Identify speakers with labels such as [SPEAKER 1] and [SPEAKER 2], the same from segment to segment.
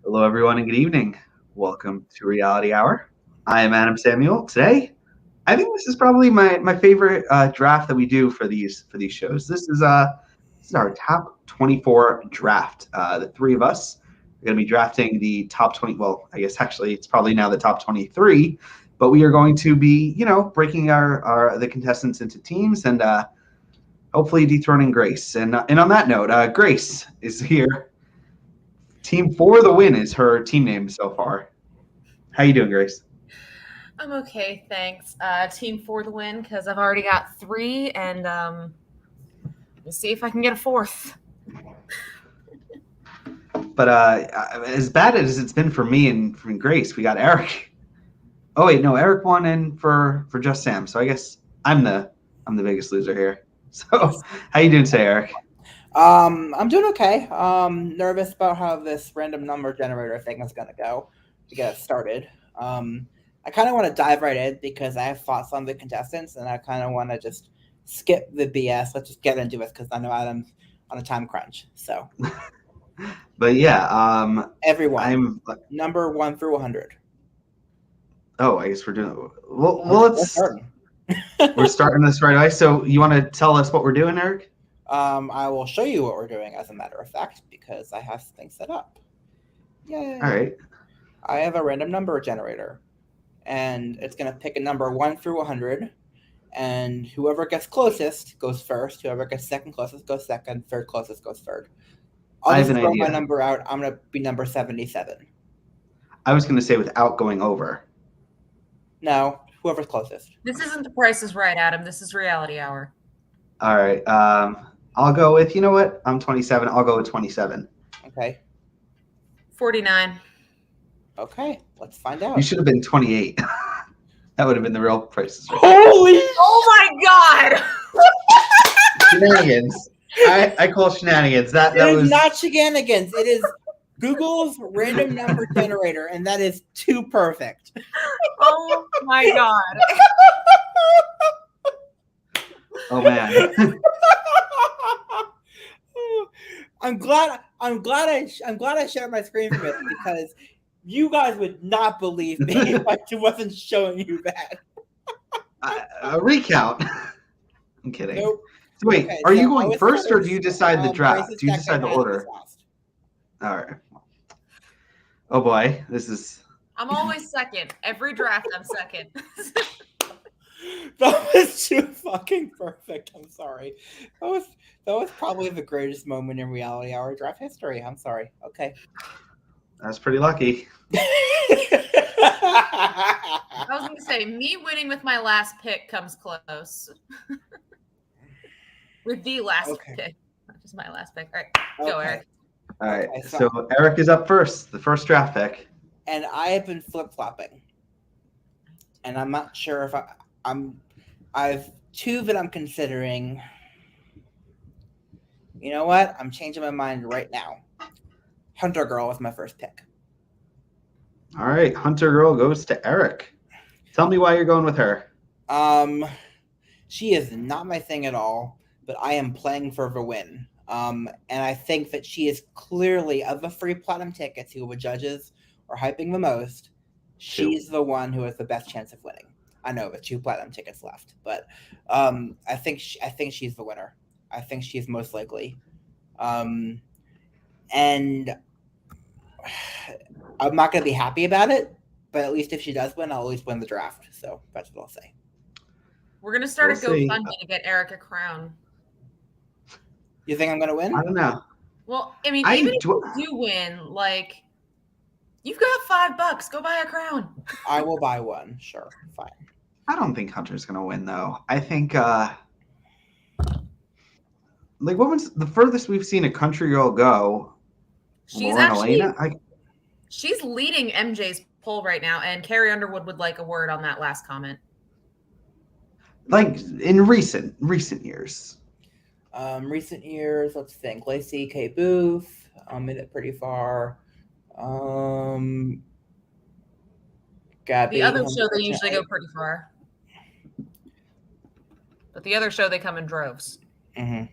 [SPEAKER 1] Hello, everyone, and good evening. Welcome to Reality Hour. I am Adam Samuel. Today, I think this is probably my favorite draft that we do for these shows. This is our top 24 draft. The three of us are going to be drafting the top 20. Well, I guess actually it's probably now the top 23, but we are going to be breaking the contestants into teams and hopefully dethroning Grace. And on that note, Grace is here. Team for the win is her team name so far. How you doing, Grace?
[SPEAKER 2] I'm okay, thanks. Team for the win because I've already got 3, and we'll see if I can get a 4th.
[SPEAKER 1] But as bad as it's been for me and from Grace, we got Eric. Oh wait, no, Eric won in for Just Sam. So I guess I'm the biggest loser here. So how you doing today, Eric?
[SPEAKER 3] I'm doing okay. Nervous about how this random number generator thing is gonna go to get it started. I kind of want to dive right in because I have thoughts on the contestants, and I kind of want to just skip the BS. Let's just get into it because I know Adam's on a time crunch. So,
[SPEAKER 1] but yeah,
[SPEAKER 3] everyone, number 1 through 100.
[SPEAKER 1] Oh, I guess we're doing. Well, we're starting this right away. So you want to tell us what we're doing, Eric?
[SPEAKER 3] I will show you what we're doing, as a matter of fact, because I have things set up. Yay!
[SPEAKER 1] All right.
[SPEAKER 3] I have a random number generator, and it's going to pick a number 1 through 100, and whoever gets closest goes first. Whoever gets second closest goes second. Third closest goes third. I'll just throw my number out. I'm going to be number 77.
[SPEAKER 1] I was going to say without going over.
[SPEAKER 3] No, whoever's closest.
[SPEAKER 2] This isn't The Price is Right, Adam. This is Reality Hour.
[SPEAKER 1] All right. I'll go with, you know what? I'm 27. I'll go with 27.
[SPEAKER 3] Okay.
[SPEAKER 2] 49.
[SPEAKER 3] Okay, let's find out.
[SPEAKER 1] You should have been 28. That would have been the real Price.
[SPEAKER 3] Holy!
[SPEAKER 2] Oh my God!
[SPEAKER 1] Shenanigans. I call shenanigans. That
[SPEAKER 3] was
[SPEAKER 1] was
[SPEAKER 3] not shenanigans. It is Google's random number generator, and that is too perfect.
[SPEAKER 2] Oh my God!
[SPEAKER 1] Oh man.
[SPEAKER 3] I'm glad I shared my screen for this because you guys would not believe me if I wasn't showing you that.
[SPEAKER 1] A recount. I'm kidding.
[SPEAKER 3] Nope.
[SPEAKER 1] So wait, are you going first or do you decide the draft? Do you decide the order? All right. Oh boy, this is.
[SPEAKER 2] I'm always second. Every draft, I'm second.
[SPEAKER 3] That was too fucking perfect. I'm sorry. That was probably the greatest moment in Reality Hour draft history. I'm sorry. Okay.
[SPEAKER 1] That's pretty lucky.
[SPEAKER 2] I was going to say, me winning with my last pick comes close. With the last pick. Not just my last pick. All right, go, Eric.
[SPEAKER 1] All right, so Eric is up first, the first draft pick.
[SPEAKER 3] And I have been flip-flopping. And I'm not sure if I have 2 that I'm considering. You know what? I'm changing my mind right now. HunterGirl is my first pick.
[SPEAKER 1] All right, HunterGirl goes to Eric. Tell me why you're going with her.
[SPEAKER 3] She is not my thing at all, but I am playing for the win. And I think that she is clearly, of the 3 platinum tickets who the judges are hyping the most, she's the one who has the best chance of winning. I know the 2 platinum tickets left, but I think she's the winner. I think she's most likely. And I'm not going to be happy about it, but at least if she does win, I'll at least win the draft. So that's what I'll say.
[SPEAKER 2] We're going to start a GoFundMe to get Eric a crown.
[SPEAKER 3] You think I'm going to win?
[SPEAKER 1] I don't know.
[SPEAKER 2] Well, I mean, even if you do win, like, you've got $5. Go buy a crown.
[SPEAKER 3] I will buy one. Sure. Fine.
[SPEAKER 1] I don't think Hunter's going to win, though. I think, like, what was the furthest we've seen a country girl go?
[SPEAKER 2] She's she's leading MJ's poll right now, and Carrie Underwood would like a word on that last comment.
[SPEAKER 1] Like, in recent years.
[SPEAKER 3] Recent years, let's think. Lacey K. Booth, made it pretty far. Gabby.
[SPEAKER 2] The other show, they usually go pretty far. But the other show, they come in droves.
[SPEAKER 3] Mm-hmm.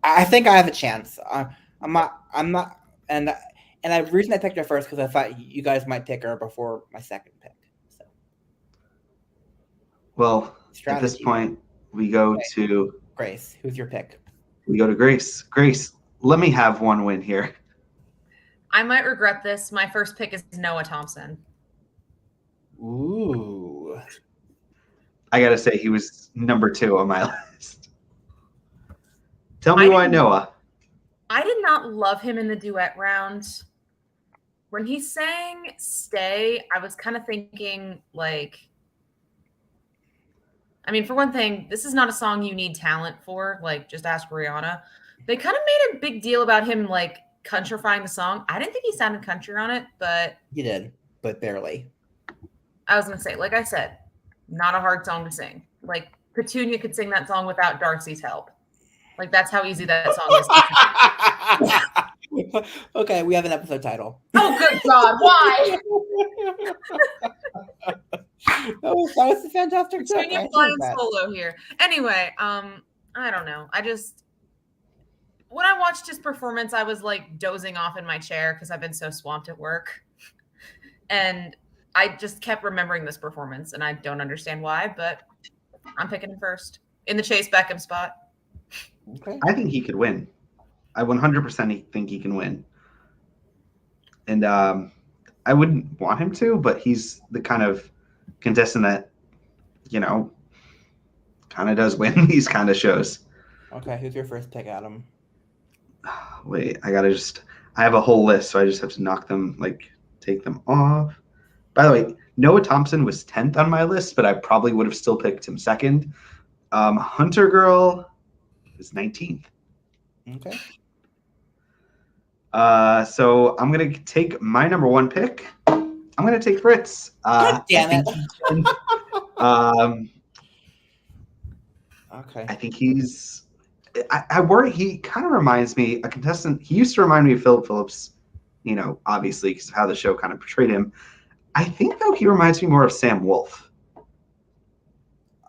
[SPEAKER 3] I think I have a chance. I'm not, and And the reason I picked her first because I thought you guys might pick her before my second pick. So.
[SPEAKER 1] Well,
[SPEAKER 3] Strategy.
[SPEAKER 1] at this point, we go to
[SPEAKER 3] Grace. Who's your pick?
[SPEAKER 1] We go to Grace. Grace, let me have one win here.
[SPEAKER 2] I might regret this. My first pick is Noah Thompson.
[SPEAKER 3] Ooh.
[SPEAKER 1] I gotta say, he was number 2 on my list. Tell me why Noah.
[SPEAKER 2] I did not love him in the duet round. When he sang Stay, I was kind of thinking, like, I mean, for one thing, this is not a song you need talent for. Like, just ask Rihanna. They kind of made a big deal about him, like, countrifying the song. I didn't think he sounded country on it, but...
[SPEAKER 3] He did, but barely.
[SPEAKER 2] I was going to say, like I said, not a hard song to sing. Like, Petunia could sing that song without Darcy's help. Like, that's how easy that song is.
[SPEAKER 3] Okay, we have an episode title.
[SPEAKER 2] Oh, good God, why?
[SPEAKER 3] that was a fantastic joke.
[SPEAKER 2] Petunia flying solo here. Anyway, I don't know. When I watched his performance, I was like dozing off in my chair because I've been so swamped at work. And I just kept remembering this performance, and I don't understand why, but I'm picking him first in the Chase Beckham spot.
[SPEAKER 3] Okay.
[SPEAKER 1] I think he could win. I 100% think he can win. And I wouldn't want him to, but he's the kind of contestant that, kind of does win these kind of shows.
[SPEAKER 3] Okay, who's your first pick, Adam?
[SPEAKER 1] Wait, I have a whole list, so I just have to knock them, take them off. By the way, Noah Thompson was 10th on my list, but I probably would have still picked him second. HunterGirl is 19th.
[SPEAKER 3] Okay.
[SPEAKER 1] So I'm going to take my number 1 pick. I'm going to take Fritz.
[SPEAKER 3] God damn it. Okay.
[SPEAKER 1] I think he's... I worry he kind of reminds me, a contestant, he used to remind me of Philip Phillips, obviously, because of how the show kind of portrayed him. I think, though, he reminds me more of Sam Wolf.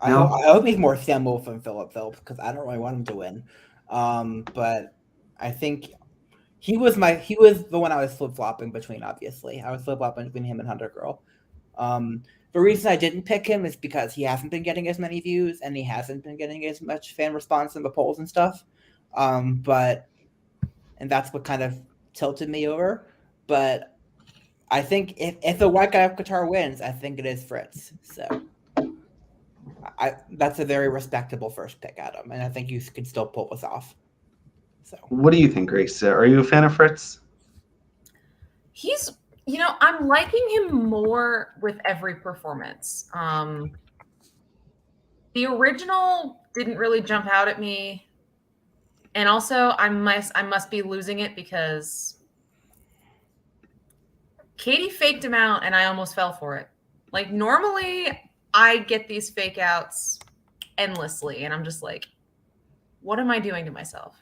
[SPEAKER 3] I hope he's more Sam Wolf than Philip Phillips, because I don't really want him to win. But I think he was the one I was flip-flopping between, obviously. I was flip-flopping between him and HunterGirl. The reason I didn't pick him is because he hasn't been getting as many views, and he hasn't been getting as much fan response in the polls and stuff. And that's what kind of tilted me over. But I think if the white guy of Qatar wins, I think it is Fritz. So that's a very respectable first pick, Adam, and I think you could still pull this off. So,
[SPEAKER 1] what do you think, Grace? Are you a fan of Fritz?
[SPEAKER 2] He's, I'm liking him more with every performance. The original didn't really jump out at me, and also I must be losing it because Katie faked him out, and I almost fell for it. Like, normally I get these fake outs endlessly, and I'm just like, what am I doing to myself?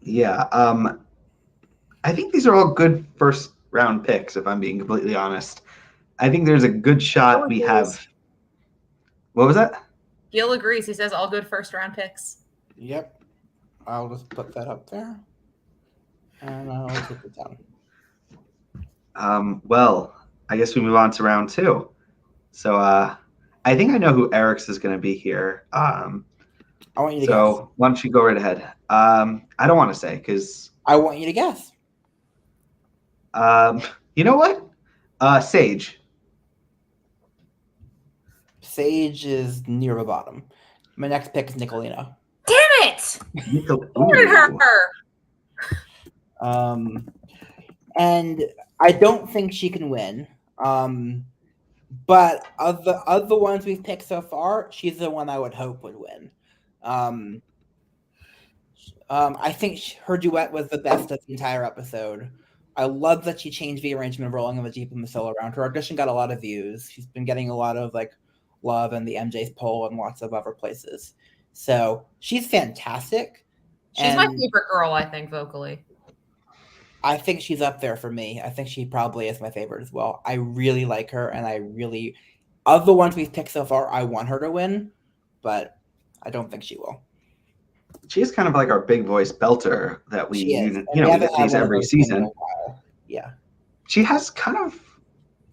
[SPEAKER 1] Yeah, I think these are all good first round picks, if I'm being completely honest. I think there's a good shot we have. What was that?
[SPEAKER 2] Gil agrees. He says all good first round picks.
[SPEAKER 3] Yep. I'll just put that up there. And I'll take it down.
[SPEAKER 1] Well, I guess we move on to round 2. So I think I know who Eric's is going to be here.
[SPEAKER 3] I want you to guess.
[SPEAKER 1] So why don't you go right ahead? I don't want to say because
[SPEAKER 3] I want you to guess.
[SPEAKER 1] You know what? Sage.
[SPEAKER 3] Sage is near the bottom. My next pick is Nicolino.
[SPEAKER 2] Damn it! Her.
[SPEAKER 3] And I don't think she can win. But of the ones we've picked so far, she's the one I would hope would win. I think her duet was the best of the entire episode. I love that she changed the arrangement of Rolling in the Deep and the solo round. Her audition got a lot of views. She's been getting a lot of love in the MJ's poll and lots of other places. So she's fantastic.
[SPEAKER 2] She's my favorite girl, I think, vocally.
[SPEAKER 3] I think she's up there for me. I think she probably is my favorite as well. I really like her, and of the ones we've picked so far, I want her to win, but I don't think she will.
[SPEAKER 1] she is kind of like our big voice belter that we we
[SPEAKER 3] haven't
[SPEAKER 1] get
[SPEAKER 3] had
[SPEAKER 1] these
[SPEAKER 3] one of
[SPEAKER 1] every
[SPEAKER 3] those in a
[SPEAKER 1] season.
[SPEAKER 3] while. Yeah.
[SPEAKER 1] She has kind of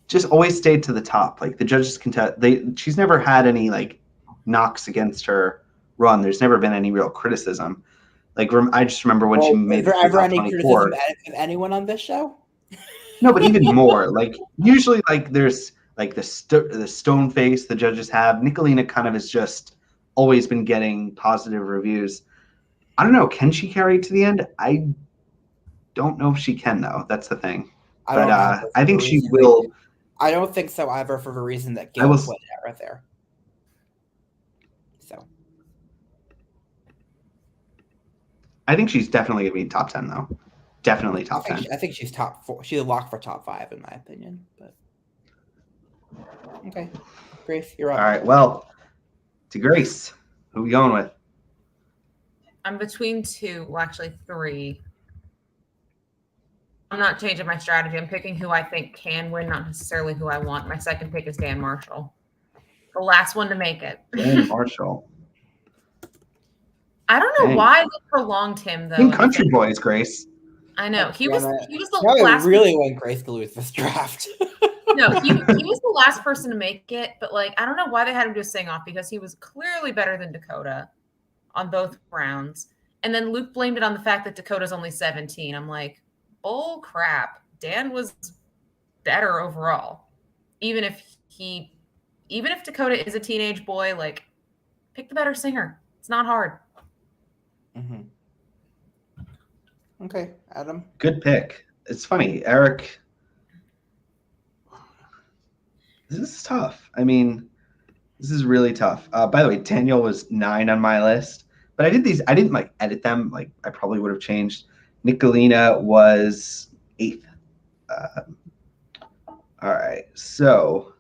[SPEAKER 1] just always stayed to the top. Like the judges can tell, she's never had any like knocks against her run. There's never been any real criticism. Like I just remember when she made
[SPEAKER 3] the
[SPEAKER 1] ever
[SPEAKER 3] any
[SPEAKER 1] 24.
[SPEAKER 3] criticism of anyone on this show?
[SPEAKER 1] No, but even more. Like usually, like there's like the stone face the judges have. Nicolina kind of has just always been getting positive reviews. I don't know. Can she carry it to the end? I don't know if she can though. That's the thing. But I think she will.
[SPEAKER 3] I don't think so either, for the reason that Gil pointed out right there. So
[SPEAKER 1] I think she's definitely gonna be top 10 though. Definitely top 10.
[SPEAKER 3] I think she's top 4. She's a lock for top 5 in my opinion. But okay, Grace, you're up.
[SPEAKER 1] All right. Well, to Grace, who are we going with?
[SPEAKER 2] I'm between 2. Well, actually 3. I'm not changing my strategy. I'm picking who I think can win, not necessarily who I want. My second pick is Dan Marshall, the last one to make it.
[SPEAKER 1] Dan Marshall.
[SPEAKER 2] I don't know why they prolonged him though.
[SPEAKER 1] In Country Boys, Grace.
[SPEAKER 2] I know he was the
[SPEAKER 3] last. I really want Grace to lose this draft.
[SPEAKER 2] No, he was the last person to make it, but like I don't know why they had him do a sing off because he was clearly better than Dakota on both rounds. And then Luke blamed it on the fact that Dakota's only 17. I'm like, bull crap. Dan was better overall. Even if Dakota is a teenage boy, like pick the better singer. It's not hard.
[SPEAKER 3] Mm-hmm. Okay, Adam.
[SPEAKER 1] Good pick. It's funny, Eric. This is tough. I mean, this is really tough. By the way, Danielle was 9 on my list, but I didn't like edit them. Like I probably would have changed. Nicolina was 8th. All right, so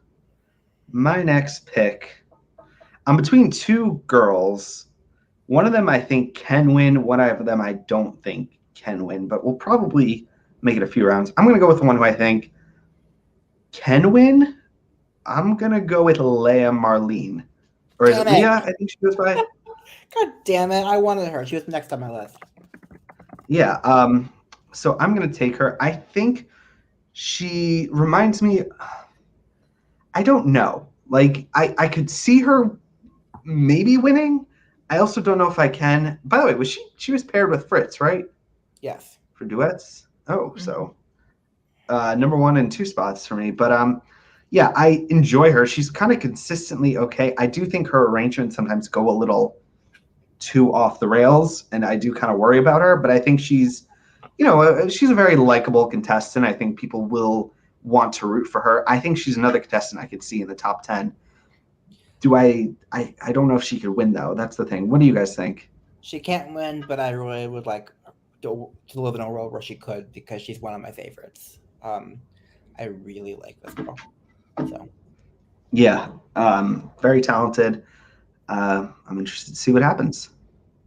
[SPEAKER 1] my next pick, I'm between 2 girls. One of them I think can win. One of them I don't think can win, but we'll probably make it a few rounds. I'm going to go with the one who I think can win. I'm going to go with Leah Marlene. Or is it Leah? I think she goes by.
[SPEAKER 3] God damn it. I wanted her. She was next on my list.
[SPEAKER 1] Yeah. So I'm going to take her. I think she reminds me, I don't know. Like, I could see her maybe winning. I also don't know if I can. By the way, was she was paired with Fritz, right?
[SPEAKER 3] Yes.
[SPEAKER 1] For duets? Oh, so number 1 and 2 spots for me. But yeah, I enjoy her. She's kind of consistently okay. I do think her arrangements sometimes go a little too off the rails, and I do kind of worry about her. But I think she's a very likable contestant. I think people will want to root for her. I think she's another contestant I could see in the top 10. I don't know if she could win, though. That's the thing. What do you guys think?
[SPEAKER 3] She can't win, but I really would like to live in a world where she could, because she's one of my favorites. I really like this girl. So
[SPEAKER 1] yeah, very talented. I'm interested to see what happens.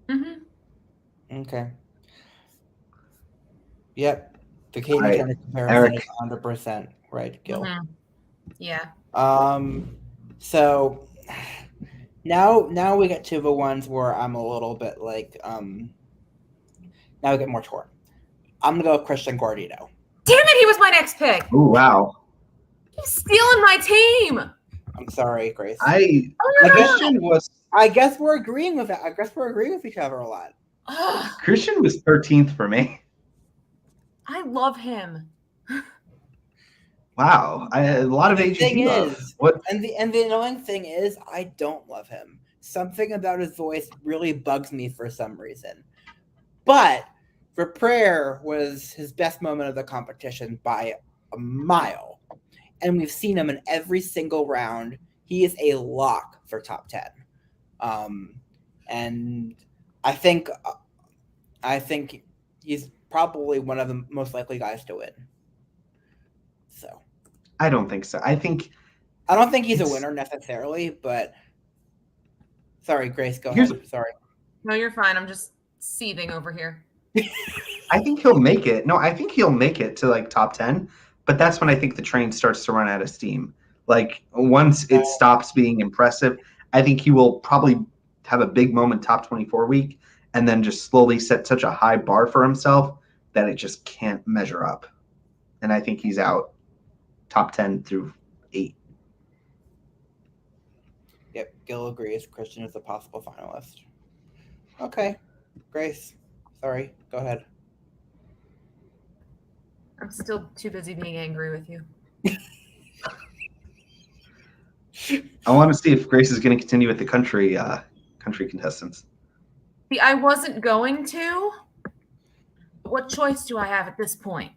[SPEAKER 2] Mm-hmm.
[SPEAKER 3] Okay. Yep. The Katie
[SPEAKER 1] Right.
[SPEAKER 3] Turner comparison
[SPEAKER 1] Eric.
[SPEAKER 3] is 100% right, Gil.
[SPEAKER 2] Mm-hmm. Yeah.
[SPEAKER 3] So now we get to the ones where I'm a little bit like now we get more torn. I'm gonna go with Tristan Guardino.
[SPEAKER 2] Damn it, he was my next pick.
[SPEAKER 1] Oh wow.
[SPEAKER 2] He's stealing my team.
[SPEAKER 3] I'm sorry, Grace.
[SPEAKER 1] I
[SPEAKER 3] guess we're agreeing with that. I guess we're agreeing with each other a lot.
[SPEAKER 1] Christian was 13th for me.
[SPEAKER 2] I love him.
[SPEAKER 1] Wow, a lot of AGT love. What?
[SPEAKER 3] And the annoying thing is, I don't love him. Something about his voice really bugs me for some reason. But For Prayer was his best moment of the competition by a mile, and we've seen him in every single round. He is a lock for top 10, and I think he's probably one of the most likely guys to win. So
[SPEAKER 1] I don't think so. I
[SPEAKER 3] don't think he's a winner necessarily, but sorry, Grace, go ahead. Sorry.
[SPEAKER 2] No, you're fine. I'm just seething over here.
[SPEAKER 1] I think he'll make it. No, I think he'll make it to like top 10, but that's when I think the train starts to run out of steam. Like once it stops being impressive, I think he will probably have a big moment top 24 week, and then just slowly set such a high bar for himself that it just can't measure up. And I think he's out top 10 through 8.
[SPEAKER 3] Yep, Gil agrees. Christian is a possible finalist. Okay, Grace. Sorry, go ahead.
[SPEAKER 2] I'm still too busy being angry with you.
[SPEAKER 1] I want to see if Grace is going to continue with the country contestants.
[SPEAKER 2] See, I wasn't going to. What choice do I have at this point?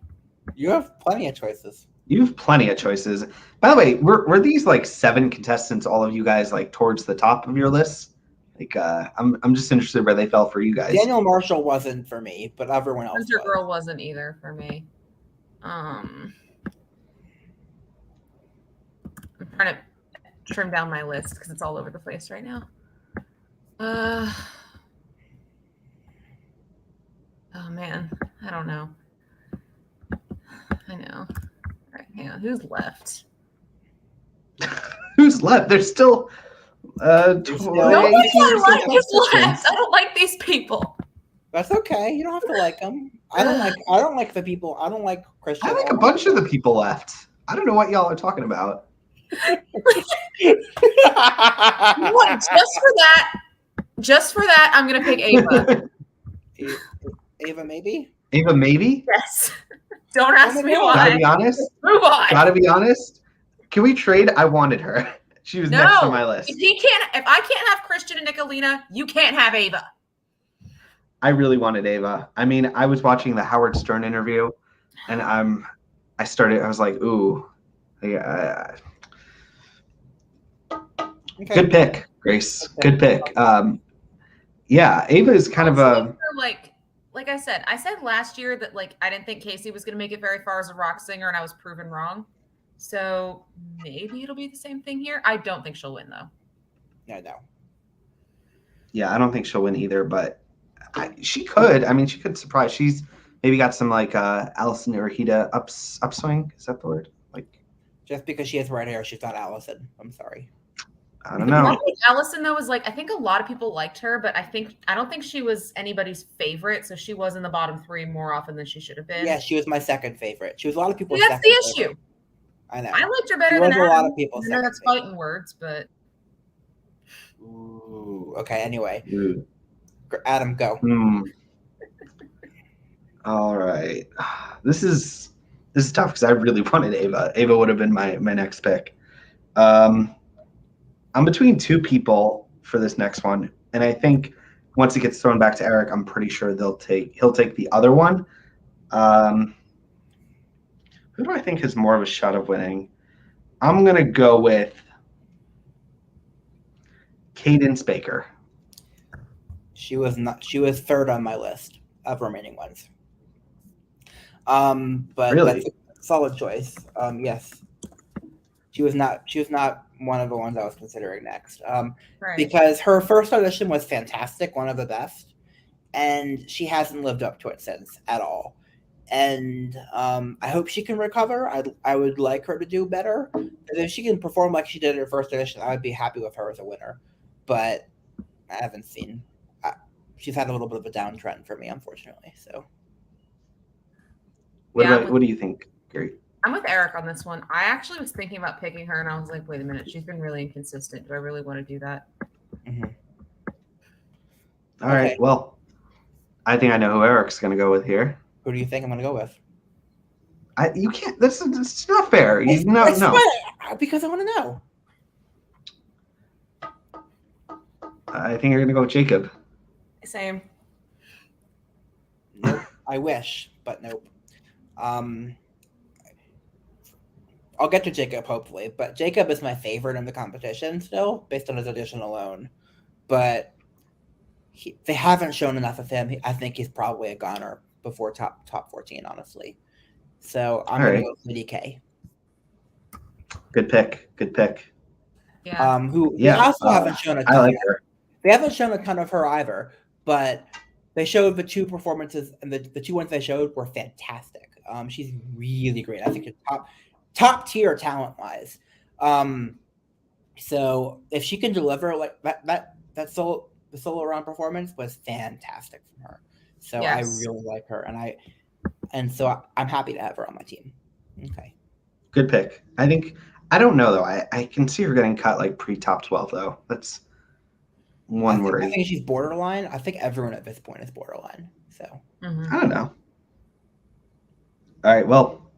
[SPEAKER 3] You have plenty of choices.
[SPEAKER 1] You have plenty of choices. By the way, were these like 7 contestants, all of you guys, like towards the top of your list? Like, I'm just interested where they fell for you guys.
[SPEAKER 3] Daniel Marshall wasn't for me, but everyone else
[SPEAKER 2] HunterGirl wasn't either for me. I'm trying to trim down my list because it's all over the place right now. Oh man, I don't know. I know. All right, hang on. Who's left?
[SPEAKER 1] Who's left? There's still
[SPEAKER 2] Nobody I like is left. I don't like these people.
[SPEAKER 3] That's okay. You don't have to like them. I don't like the people. I don't like Christian.
[SPEAKER 1] I like a bunch of the people left. I don't know what y'all are talking about.
[SPEAKER 2] What? Just for that, I'm gonna pick Ava.
[SPEAKER 3] Ava Maybee?
[SPEAKER 1] Ava Maybee?
[SPEAKER 2] Yes. Don't ask me why.
[SPEAKER 1] Gotta be honest.
[SPEAKER 2] Move on.
[SPEAKER 1] Gotta be honest. Can we trade? I wanted her. She was next on my list.
[SPEAKER 2] If I can't have Christian and Nicolina, you can't have Ava.
[SPEAKER 1] I really wanted Ava. I mean, I was watching the Howard Stern interview, and I was like, ooh. Yeah.
[SPEAKER 3] Okay.
[SPEAKER 1] Good pick, Grace. Okay. Good pick. Yeah, Ava is kind of a
[SPEAKER 2] like I said last year that like I didn't think Casey was going to make it very far as a rock singer, and I was proven wrong. So maybe it'll be the same thing here. I don't think she'll win though.
[SPEAKER 3] No.
[SPEAKER 1] Yeah, I don't think she'll win either, but she could. I mean, she could surprise. She's maybe got some like Allison Urahita upswing. Is that the word? Like,
[SPEAKER 3] just because she has red hair, she's not Allison. I'm sorry.
[SPEAKER 1] I don't know.
[SPEAKER 2] I think Allison though was like, I think a lot of people liked her, but I don't think she was anybody's favorite. So she was in the bottom 3 more often than she should have been.
[SPEAKER 3] Yeah, she was my second favorite. She was a lot of people's.
[SPEAKER 2] That's the issue.
[SPEAKER 3] Favorite. I know.
[SPEAKER 2] I liked her better than Adam.
[SPEAKER 3] A lot of people.
[SPEAKER 2] I know that's fighting words, but.
[SPEAKER 3] Ooh. Okay. Anyway, Adam, go.
[SPEAKER 1] All right. This is tough because I really wanted Ava. Ava would have been my next pick. I'm between 2 people for this next one, and I think once it gets thrown back to Eric, I'm pretty sure he'll take the other one. Who do I think has more of a shot of winning? I'm gonna go with Cadence Baker.
[SPEAKER 3] She was 3rd on my list of remaining ones. But
[SPEAKER 1] really?
[SPEAKER 3] That's a solid choice. Yes. She was not one of the ones I was considering next.
[SPEAKER 2] Right.
[SPEAKER 3] Because her first audition was fantastic, one of the best, and she hasn't lived up to it since at all. And I hope she can recover. I would like her to do better. And if she can perform like she did in her first audition, I would be happy with her as a winner. But I haven't seen. She's had a little bit of a downtrend for me, unfortunately. So,
[SPEAKER 1] what do you think, Gary?
[SPEAKER 2] I'm with Eric on this one. I actually was thinking about picking her, and I was like, wait a minute, she's been really inconsistent. Do I really want to do that?
[SPEAKER 3] Mm-hmm.
[SPEAKER 1] All right. Well, I think I know who Eric's going to go with here.
[SPEAKER 3] Who do you think I'm going to go with?
[SPEAKER 1] You can't. It's not fair. No.
[SPEAKER 3] Because I want to know.
[SPEAKER 1] I think you're going to go with Jacob.
[SPEAKER 2] Same.
[SPEAKER 3] Nope. I wish, but nope. I'll get to Jacob hopefully, but Jacob is my favorite in the competition still, based on his audition alone. But they haven't shown enough of him. I think he's probably a goner before top 14, honestly. So I'm going to go with DK.
[SPEAKER 1] Good pick.
[SPEAKER 2] Yeah.
[SPEAKER 3] They also haven't shown a ton.
[SPEAKER 1] I like her.
[SPEAKER 3] They haven't shown a ton of her either, but they showed the 2 performances, and the 2 ones they showed were fantastic. She's really great. I think it's top tier talent wise. So if she can deliver like that's the solo round performance was fantastic from her. So
[SPEAKER 2] Yes.
[SPEAKER 3] I really like her, and so I'm happy to have her on my team. Okay.
[SPEAKER 1] Good pick. I don't know though. I can see her getting cut like pre-top 12 though. That's one worry.
[SPEAKER 3] I think she's borderline. I think everyone at this point is borderline. So
[SPEAKER 1] I don't know. All right, well,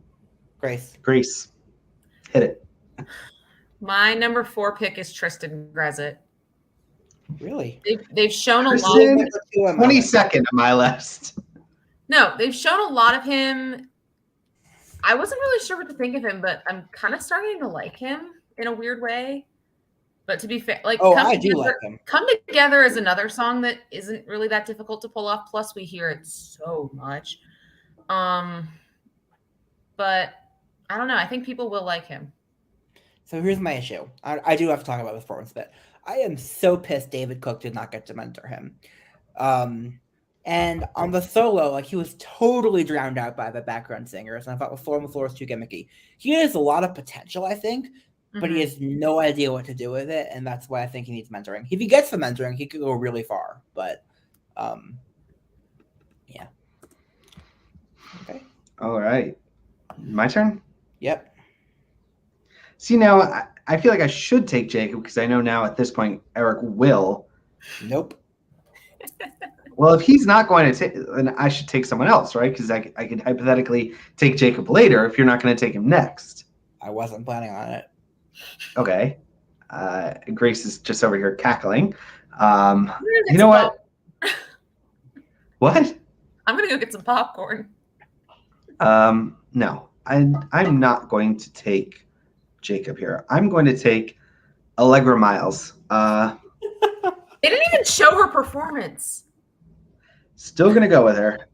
[SPEAKER 3] Grace,
[SPEAKER 1] hit it.
[SPEAKER 2] My number 4 pick is Tristan Grezzit.
[SPEAKER 3] Really?
[SPEAKER 2] They've shown
[SPEAKER 1] Tristan,
[SPEAKER 2] a lot.
[SPEAKER 1] 22nd on my list.
[SPEAKER 2] No, they've shown a lot of him. I wasn't really sure what to think of him, but I'm kind of starting to like him in a weird way. But to be fair, like,
[SPEAKER 3] I do like him.
[SPEAKER 2] Come Together is another song that isn't really that difficult to pull off. Plus, we hear it so much. But I don't know. I think people will like him.
[SPEAKER 3] So here's my issue. I do have to talk about this performance a bit. I am so pissed David Cook did not get to mentor him. And on the solo, like, he was totally drowned out by the background singers. And I thought the Flora was too gimmicky. He has a lot of potential, I think, but he has no idea what to do with it. And that's why I think he needs mentoring. If he gets the mentoring, he could go really far. But, yeah. Okay.
[SPEAKER 1] All right. My turn?
[SPEAKER 3] Yep.
[SPEAKER 1] See, now I feel like I should take Jacob because I know now at this point Eric will.
[SPEAKER 3] Nope.
[SPEAKER 1] Well, if he's not going to take, then I should take someone else, right? Because I could hypothetically take Jacob later if you're not going to take him next.
[SPEAKER 3] I wasn't planning on it.
[SPEAKER 1] Okay. Grace is just over here cackling. You know what? What?
[SPEAKER 2] I'm going to go get some popcorn.
[SPEAKER 1] No, I'm not going to take Jacob here. I'm going to take Allegra Miles.
[SPEAKER 2] They didn't even show her performance.
[SPEAKER 1] Still going to go with her.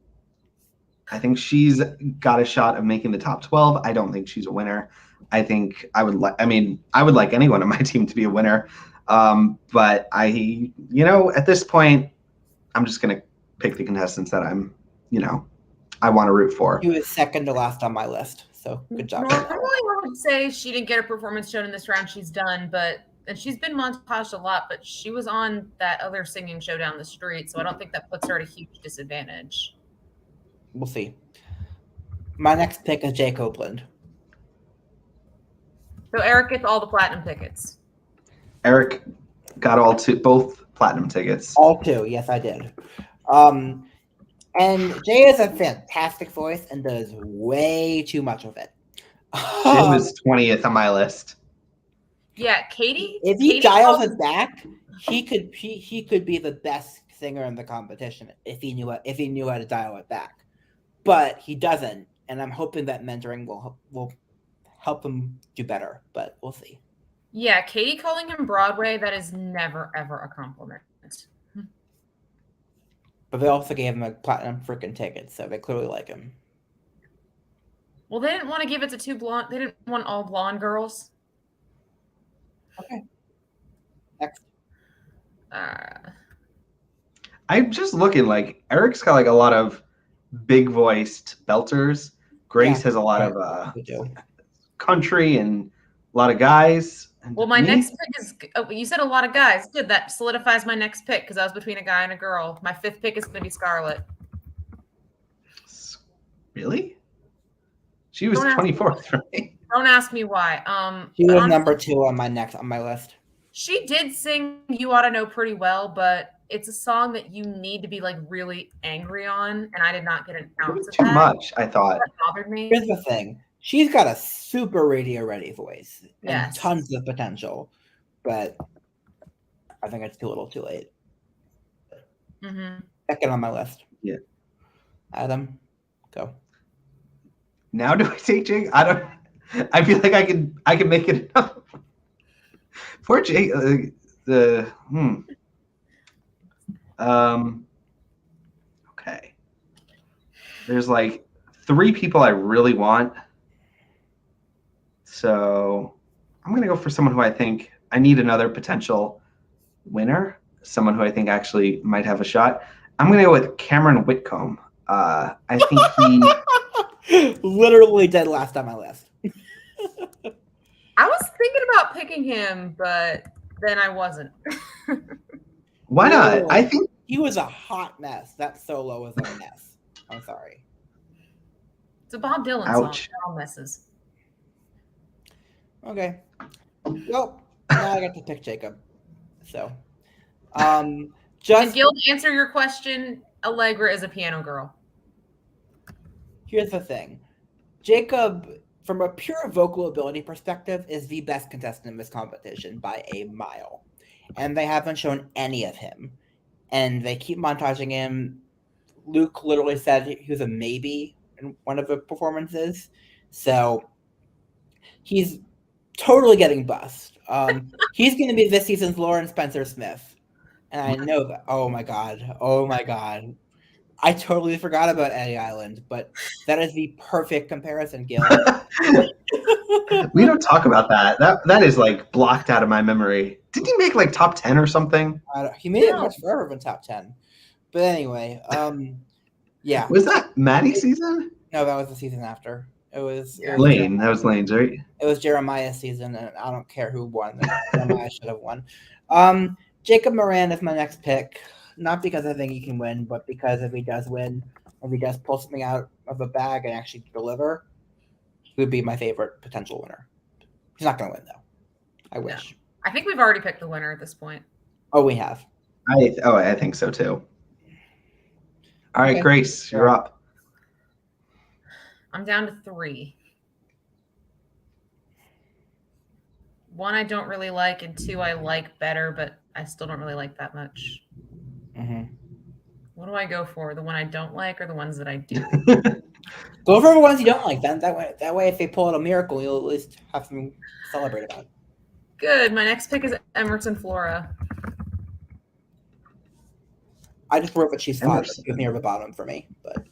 [SPEAKER 1] I think she's got a shot of making the top 12. I don't think she's a winner. I think I would like anyone on my team to be a winner. But at this point, I'm just going to pick the contestants that I want to root for.
[SPEAKER 3] He was second to last on my list, so good job.
[SPEAKER 2] Normally, I would say she didn't get a performance shown in this round. She's done, and she's been montaged a lot, but she was on that other singing show down the street, so I don't think that puts her at a huge disadvantage.
[SPEAKER 3] We'll see. My next pick is Jay Copeland.
[SPEAKER 2] So Eric gets all the platinum tickets.
[SPEAKER 1] Eric got both platinum tickets.
[SPEAKER 3] All 2, yes, I did. And Jay has a fantastic voice and does way too much of it.
[SPEAKER 1] Jay was 20th on my list.
[SPEAKER 2] Yeah, Katie.
[SPEAKER 3] If he dials it back, he could be the best singer in the competition if he knew how to dial it back. But he doesn't, and I'm hoping that mentoring will help him do better. But we'll see.
[SPEAKER 2] Yeah, Katie calling him Broadway, that is never ever a compliment.
[SPEAKER 3] But they also gave him a platinum freaking ticket, so they clearly like him.
[SPEAKER 2] Well, they didn't want to give it to two blonde. They didn't want all blonde girls.
[SPEAKER 3] Okay. Next.
[SPEAKER 1] I'm just looking like Eric's got like a lot of big voiced belters. Grace has a lot of country and a lot of guys. And
[SPEAKER 2] well, my next pick is, you said a lot of guys. Good. That solidifies my next pick because I was between a guy and a girl. My 5th pick is going to be Scarlet.
[SPEAKER 1] Really? She was 24th, right?
[SPEAKER 2] Don't ask me why.
[SPEAKER 3] She was number 2 on my list.
[SPEAKER 2] She did sing "You Ought to Know" pretty well, but it's a song that you need to be like really angry on, and I did not get an ounce of that.
[SPEAKER 1] Too much, I thought.
[SPEAKER 2] That bothered me.
[SPEAKER 3] Here's the thing. She's got a super radio-ready voice and tons of potential, but I think it's too little too late. Second on my list.
[SPEAKER 1] Yeah.
[SPEAKER 3] Adam, go.
[SPEAKER 1] Now do I take Jake? I feel like I can make it enough. Poor Jake. Okay. There's like 3 people I really want. So I'm going to go for someone who I think I need another potential winner, someone who I think actually might have a shot. I'm going to go with Cameron Whitcomb. I think he
[SPEAKER 3] literally dead last on my list.
[SPEAKER 2] I was thinking about picking him, but then I wasn't.
[SPEAKER 1] Why not? I think
[SPEAKER 3] he was a hot mess. That solo was a mess. I'm sorry.
[SPEAKER 2] It's a Bob Dylan
[SPEAKER 1] Ouch.
[SPEAKER 2] song. All messes.
[SPEAKER 3] Okay. Well, now I got to pick Jacob. So,
[SPEAKER 2] Just Gil, to answer your question, Allegra is a piano girl.
[SPEAKER 3] Here's the thing. Jacob, from a pure vocal ability perspective, is the best contestant in this competition by a mile. And they haven't shown any of him. And they keep montaging him. Luke literally said he was a maybe in one of the performances. So he's totally getting bussed. He's going to be this season's Lauren Spencer Smith. And I know that. Oh, my God. Oh, my God. I totally forgot about Eddie Island, but that is the perfect comparison, Gil.
[SPEAKER 1] We don't talk about that. That is like blocked out of my memory. Didn't he make like top 10 or something?
[SPEAKER 3] He made it much further than top 10. But anyway, yeah.
[SPEAKER 1] Was that Maddie's season?
[SPEAKER 3] No, that was the season after. It was
[SPEAKER 1] Lane. That was Lane's, right?
[SPEAKER 3] It was Jeremiah's season, and I don't care who won. Jeremiah should have won. Jacob Moran is my next pick. Not because I think he can win, but because if he does win, if he does pull something out of a bag and actually deliver, he would be my favorite potential winner. He's not going to win, though. I wish.
[SPEAKER 2] No. I think we've already picked the winner at this point.
[SPEAKER 3] Oh, we have.
[SPEAKER 1] I think so, too. All right, okay. Grace, you're up.
[SPEAKER 2] I'm down to 3. 1 I don't really like, and 2 I like better, but I still don't really like that much.
[SPEAKER 3] Mm-hmm.
[SPEAKER 2] What do I go for? The one I don't like or the ones that I do?
[SPEAKER 3] Go for the ones you don't like. Then that way, if they pull out a miracle, you'll at least have something to celebrate about.
[SPEAKER 2] Good. My next pick is Emyrson Flora.
[SPEAKER 3] I just wrote that she's fine. She's near the bottom for me, but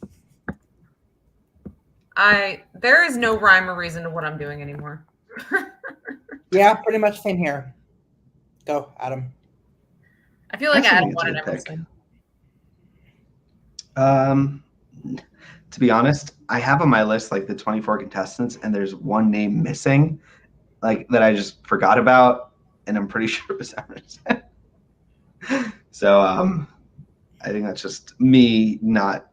[SPEAKER 2] there is no rhyme or reason to what I'm doing anymore.
[SPEAKER 3] Yeah, pretty much same here. Go, Adam.
[SPEAKER 2] I feel like Adam wanted Emyrson.
[SPEAKER 1] To be honest, I have on my list like the 24 contestants, and there's one name missing, like that I just forgot about, and I'm pretty sure it was Emyrson. So I think that's just me not,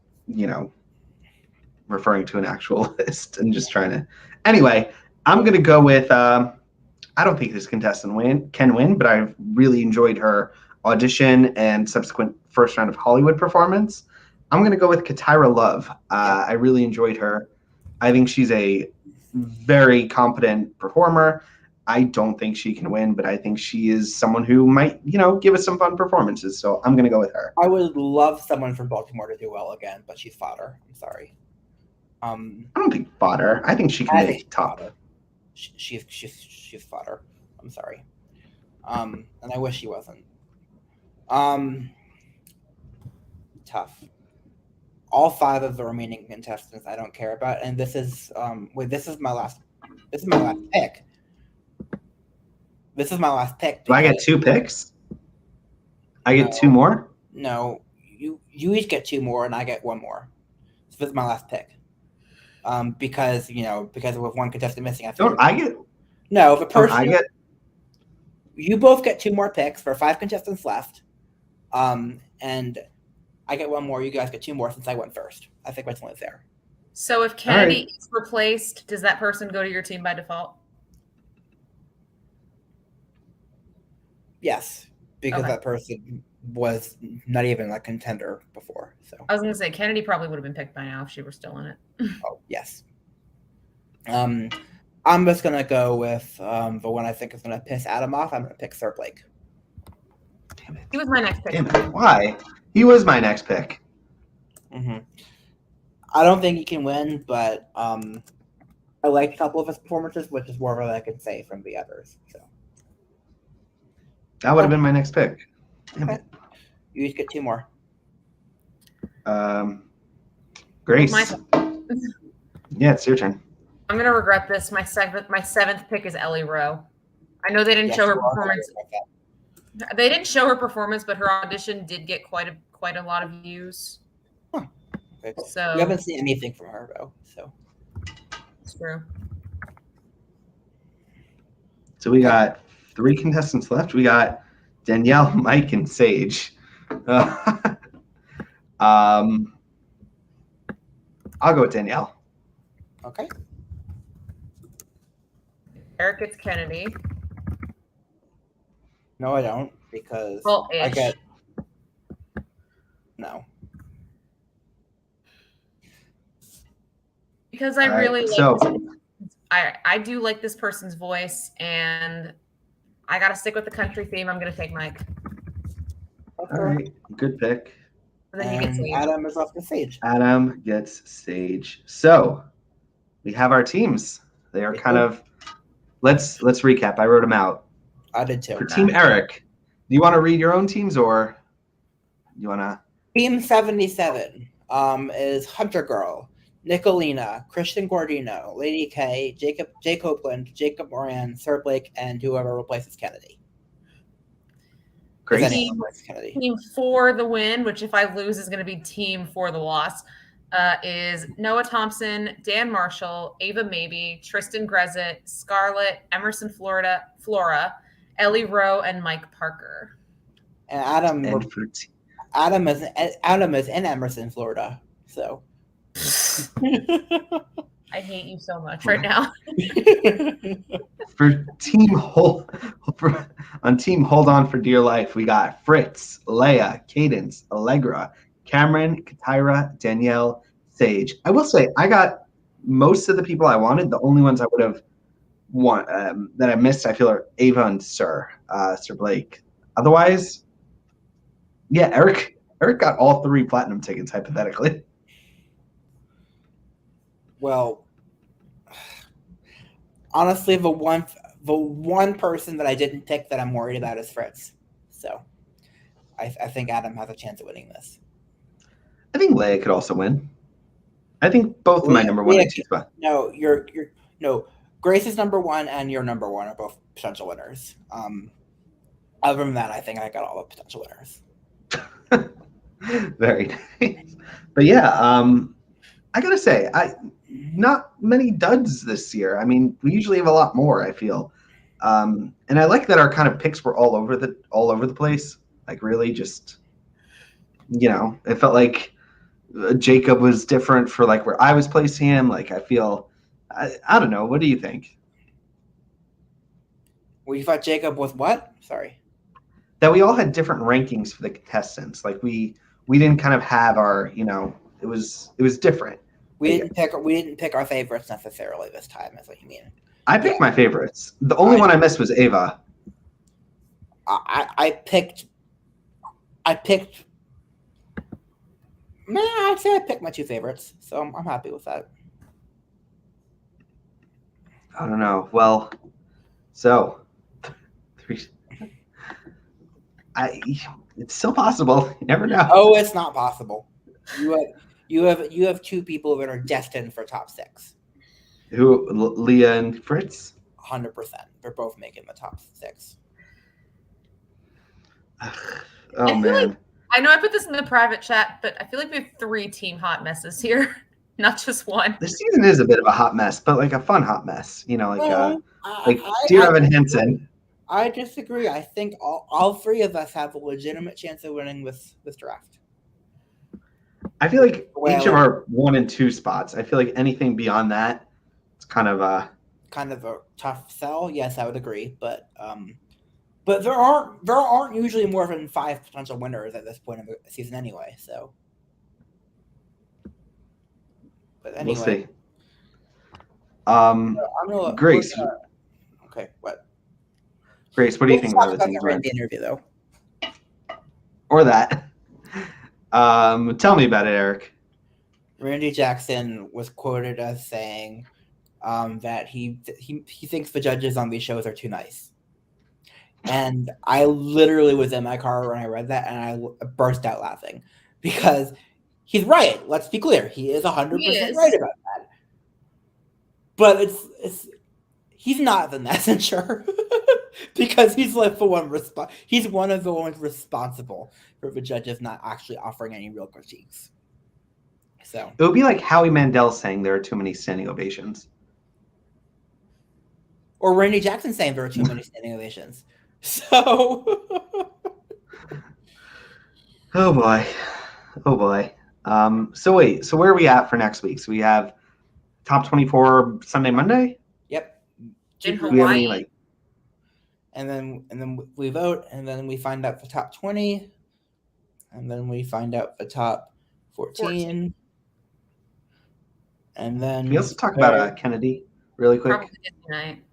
[SPEAKER 1] referring to an actual list and just trying to. Anyway, I'm gonna go with. I don't think this contestant can win, but I really enjoyed her audition and subsequent first round of Hollywood performance. I'm going to go with Katyrah Love. I really enjoyed her. I think she's a very competent performer. I don't think she can win, but I think she is someone who might, give us some fun performances. So I'm going to go with her.
[SPEAKER 3] I would love someone from Baltimore to do well again, but she's fodder. I'm sorry.
[SPEAKER 1] I don't think fodder. I think she can make top.
[SPEAKER 3] She's fodder. I'm sorry. And I wish she wasn't. Tough. All 5 of the remaining contestants I don't care about, and this is my last pick. This is my last pick.
[SPEAKER 1] Do I get 2 picks? I get 2 more?
[SPEAKER 3] No, you each get 2 more, and I get 1 more. So this is my last pick. Because with one contestant missing, you both get 2 more picks for 5 contestants left. And I get 1 more. You guys get 2 more since I went first. I think that's only fair.
[SPEAKER 2] So if Kenedi is replaced, does that person go to your team by default?
[SPEAKER 3] Yes, because that person was not even a contender before. So
[SPEAKER 2] I was going to say Kenedi probably would have been picked by now if she were still in it.
[SPEAKER 3] Oh yes. I'm just gonna go with the one I think is gonna piss Adam off. I'm gonna pick Sir Blake.
[SPEAKER 1] Damn it.
[SPEAKER 2] He was my next pick.
[SPEAKER 1] Damn it. Why? He was my next pick.
[SPEAKER 3] Mm-hmm. I don't think he can win, but I liked a couple of his performances, which is more than I can say from the others. So
[SPEAKER 1] that would have been my next pick. Damn it.
[SPEAKER 3] You each get 2 more.
[SPEAKER 1] Grace. Yeah, it's your turn.
[SPEAKER 2] I'm gonna regret this. My seventh pick is Elli Rowe. I know they didn't show her performance. They didn't show her performance, but her audition did get quite a lot of views.
[SPEAKER 3] Huh. Okay.
[SPEAKER 2] So
[SPEAKER 3] you haven't seen anything from her though, so
[SPEAKER 2] it's true.
[SPEAKER 1] So we got 3 contestants left. We got Danielle, Mike, and Sage. I'll go with Danielle.
[SPEAKER 3] Okay.
[SPEAKER 2] Eric gets Kenedi.
[SPEAKER 3] No, I don't, because
[SPEAKER 2] Well,
[SPEAKER 3] I
[SPEAKER 2] ish.
[SPEAKER 3] get no.
[SPEAKER 2] Because I
[SPEAKER 1] All right,
[SPEAKER 2] really
[SPEAKER 1] so-
[SPEAKER 2] like I do like this person's voice, and I gotta stick with the country theme. I'm gonna take Mike.
[SPEAKER 1] All right, good pick.
[SPEAKER 2] And then you get
[SPEAKER 3] And
[SPEAKER 2] Sage.
[SPEAKER 3] Adam is off the stage.
[SPEAKER 1] Adam gets Sage. So we have our teams. They are kind of. Let's recap. I wrote them out.
[SPEAKER 3] I did too.
[SPEAKER 1] For Team Eric, do you want to read your own teams or you want to?
[SPEAKER 3] Team 77 is HunterGirl, Nicolina, Christian Guardino, Lady K, J. Copeland, Jacob Moran, Sir Blake, and whoever replaces Kenedi.
[SPEAKER 1] Great.
[SPEAKER 3] Kenedi.
[SPEAKER 2] Team for the win, which if I lose is going to be team for the loss, is Noah Thompson, Dan Marshall, Ava Maybee, Tristan Grezzett, Scarlet, Emyrson Flora, Ellie Rowe, and Mike Parker.
[SPEAKER 3] And Adam is in Emyrson, Florida. So
[SPEAKER 2] I hate you so much right now.
[SPEAKER 1] For Team Hold On for Dear Life, we got Fritz, Leah, Cadence, Allegra, Cameron, Katyrah, Danielle, Sage. I will say I got most of the people I wanted. The only ones I would have that I missed, I feel, are Ava and Sir Blake. Otherwise, yeah, Eric got all 3 platinum tickets hypothetically.
[SPEAKER 3] Well, honestly, the one person that I didn't pick that I'm worried about is Fritz. So I think Adam has a chance of winning this.
[SPEAKER 1] I think Leia could also win. I think both of my number 1 and 2 spot.
[SPEAKER 3] No, no. Grace is number 1 and you're number 1 are both potential winners. Other than that, I think I got all the potential winners.
[SPEAKER 1] Very nice. But yeah, I gotta say, not many duds this year. I mean, we usually have a lot more, I feel. And I like that our kind of picks were all over the place. Like really just, it felt like Jacob was different for like where I was placing him. Like I feel, I don't know. What do you think?
[SPEAKER 3] Well, you thought Jacob was what? Sorry.
[SPEAKER 1] That we all had different rankings for the contestants. Like we didn't kind of have our, it was different.
[SPEAKER 3] We didn't pick our favorites necessarily this time, is what you mean.
[SPEAKER 1] I picked my favorites. The only one I missed was Ava.
[SPEAKER 3] I'd say I picked my 2 favorites, so I'm happy with that.
[SPEAKER 1] I don't know. Well, so it's still possible. You never know.
[SPEAKER 3] Oh, it's not possible. You have 2 people that are destined for top 6.
[SPEAKER 1] Who? Leah and Fritz?
[SPEAKER 3] 100%. They're both making the top 6.
[SPEAKER 1] Oh man.
[SPEAKER 2] I know I put this in the private chat, but I feel like we have 3 team hot messes here, not just 1.
[SPEAKER 1] This season is a bit of a hot mess, but like a fun hot mess. Like Dear Evan Hansen.
[SPEAKER 3] I disagree. I think all 3 of us have a legitimate chance of winning this draft.
[SPEAKER 1] I feel like each of our 1 and 2 spots. I feel like anything beyond that, it's kind of a
[SPEAKER 3] tough sell. Yes, I would agree, but there aren't usually more than 5 potential winners at this point of the season anyway. So, but anyway,
[SPEAKER 1] we'll see. Grace.
[SPEAKER 3] Okay, what?
[SPEAKER 1] Grace, what do you think about the
[SPEAKER 3] Randy interview though?
[SPEAKER 1] Or that? Tell me about it, Eric.
[SPEAKER 3] Randy Jackson was quoted as saying that he thinks the judges on these shows are too nice. And I literally was in my car when I read that, and I burst out laughing because he's right. Let's be clear; he is 100% right about that. But he's not the messenger because he's like he's one of the ones responsible for the judges not actually offering any real critiques. So
[SPEAKER 1] it would be like Howie Mandel saying there are too many standing ovations,
[SPEAKER 3] or Randy Jackson saying there are too many standing ovations. So
[SPEAKER 1] Oh boy. Oh boy. So wait, so where are we at for next week? So we have top 24 Sunday, Monday?
[SPEAKER 3] Yep.
[SPEAKER 2] In
[SPEAKER 1] Do we have any
[SPEAKER 2] Hawaii.
[SPEAKER 1] like
[SPEAKER 3] And then we vote, and then we find out the top 20, and then we find out the top 14. And then
[SPEAKER 1] can we also talk about Kenedi really quick?
[SPEAKER 2] Probably Disney night.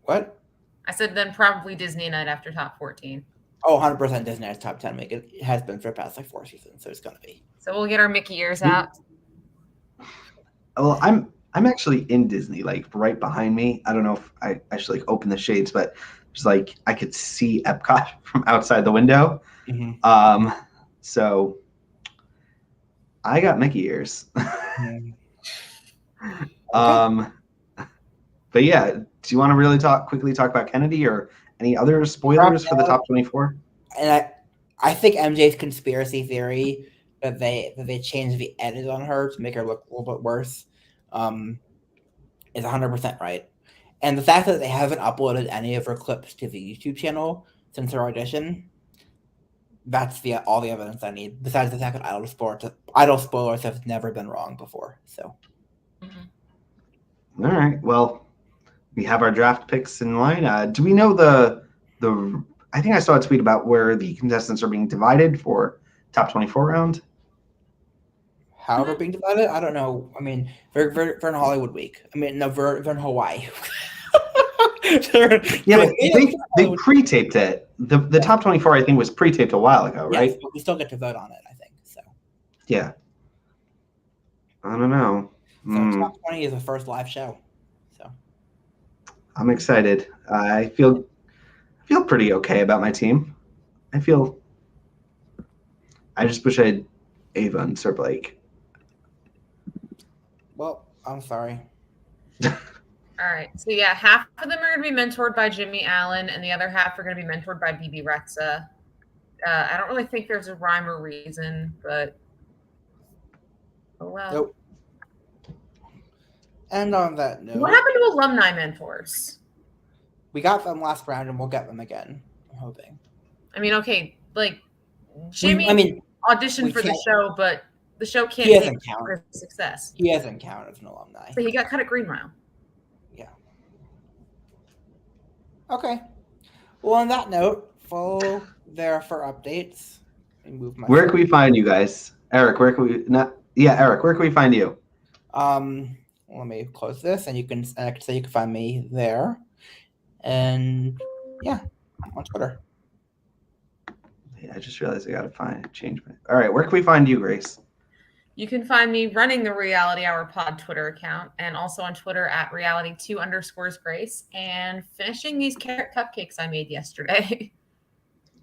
[SPEAKER 3] What?
[SPEAKER 2] I said then probably Disney night after top 14.
[SPEAKER 3] Oh, 100% Disney has top 10 make it. It has been for the past like 4 seasons, so it's gonna be.
[SPEAKER 2] So we'll get our Mickey ears out.
[SPEAKER 1] Well, I'm actually in Disney, like right behind me. I don't know if I should like open the shades, but just like I could see Epcot from outside the window.
[SPEAKER 3] Mm-hmm.
[SPEAKER 1] So I got Mickey ears.
[SPEAKER 3] Okay.
[SPEAKER 1] But yeah, do you want to really quickly talk about Kenedi or any other spoilers for the top 24?
[SPEAKER 3] And I think MJ's conspiracy theory that they changed the edit on her to make her look a little bit worse is 100% right. And the fact that they haven't uploaded any of her clips to the YouTube channel since her audition, that's all the evidence I need. Besides the fact that idol spoilers have never been wrong before. So.
[SPEAKER 1] All right. Well, we have our draft picks in line. Do we know the? I think I saw a tweet about where the contestants are being divided for top 24 round.
[SPEAKER 3] How they're being divided? I don't know. I mean, they're in Hollywood Week. I mean, no, they're in Hawaii.
[SPEAKER 1] Yeah, but they pre-taped it. The top 24, I think, was pre-taped a while ago, right?
[SPEAKER 3] Yes, but we still get to vote on it, I think. So.
[SPEAKER 1] Yeah. I don't know.
[SPEAKER 3] So top 20 is the first live show. So.
[SPEAKER 1] I'm excited. I feel pretty okay about my team. I just wish I had Ava and Sir Blake.
[SPEAKER 3] Well, I'm sorry.
[SPEAKER 2] All right. So yeah, half of them are going to be mentored by Jimmy Allen, and the other half are going to be mentored by BB Rexa. I don't really think there's a rhyme or reason, but oh well.
[SPEAKER 3] Nope. And on that note,
[SPEAKER 2] What happened to alumni mentors?
[SPEAKER 3] We got them last round, and we'll get them again. I'm hoping.
[SPEAKER 2] I mean, okay, like Jimmy auditioned for the show, but the show can't take for success.
[SPEAKER 3] He doesn't count as an alumni.
[SPEAKER 2] So he got cut at Green Mile.
[SPEAKER 3] Yeah. Okay. Well, on that note, follow there for updates.
[SPEAKER 1] Where can we find you guys? Eric, where can we Eric, where can we find you?
[SPEAKER 3] Let me close this, and you can find me there. And yeah, on Twitter.
[SPEAKER 1] I just realized I gotta change my. All right, where can we find you, Grace?
[SPEAKER 2] You can find me running the Reality Hour Pod Twitter account, and also on Twitter at reality2_Grace, and finishing these carrot cupcakes I made yesterday.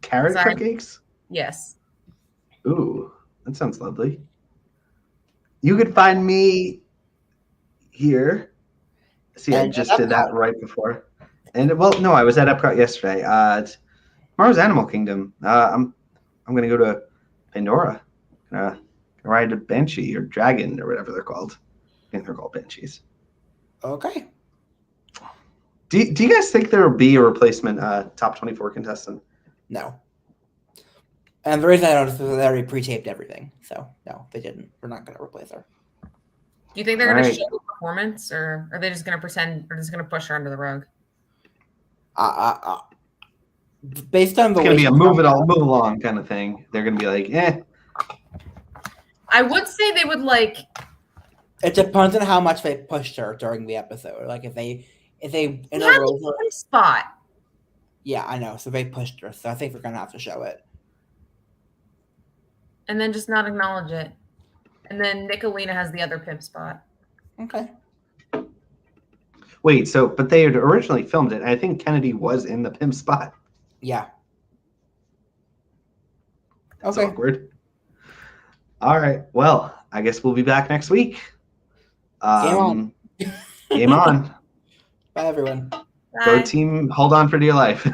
[SPEAKER 1] Carrot cupcakes?
[SPEAKER 2] Yes.
[SPEAKER 1] Ooh, that sounds lovely. You could find me here. See, I just did that right before. And well, no, I was at Epcot yesterday. Tomorrow's Animal Kingdom. I'm gonna go to Pandora. Ride a banshee or dragon or whatever they're called. I think they're called banshees.
[SPEAKER 3] Okay.
[SPEAKER 1] Do you guys think there will be a replacement top 24 contestant?
[SPEAKER 3] No. And the reason I noticed is they already pre-taped everything. So no, they didn't. We're not going to replace her.
[SPEAKER 2] Do you think they're going to show the performance, or are they just going to pretend, or just going to push her under the rug?
[SPEAKER 3] Based on the
[SPEAKER 1] it's going to be a move along kind of thing. They're going to be like, eh.
[SPEAKER 2] I would say they would like.
[SPEAKER 3] It depends on how much they pushed her during the episode. Like if they in a row
[SPEAKER 2] spot.
[SPEAKER 3] Yeah, I know. So they pushed her. So I think we're gonna have to show it.
[SPEAKER 2] And then just not acknowledge it. And then Nicolina has the other pimp spot.
[SPEAKER 3] Okay.
[SPEAKER 1] Wait, but they had originally filmed it. I think Kenedi was in the pimp spot.
[SPEAKER 3] Yeah.
[SPEAKER 1] That's awkward. All right. Well, I guess we'll be back next week.
[SPEAKER 3] Game on.
[SPEAKER 1] Game on.
[SPEAKER 3] Bye, everyone.
[SPEAKER 2] Bye.
[SPEAKER 1] Go team. Hold on for dear life.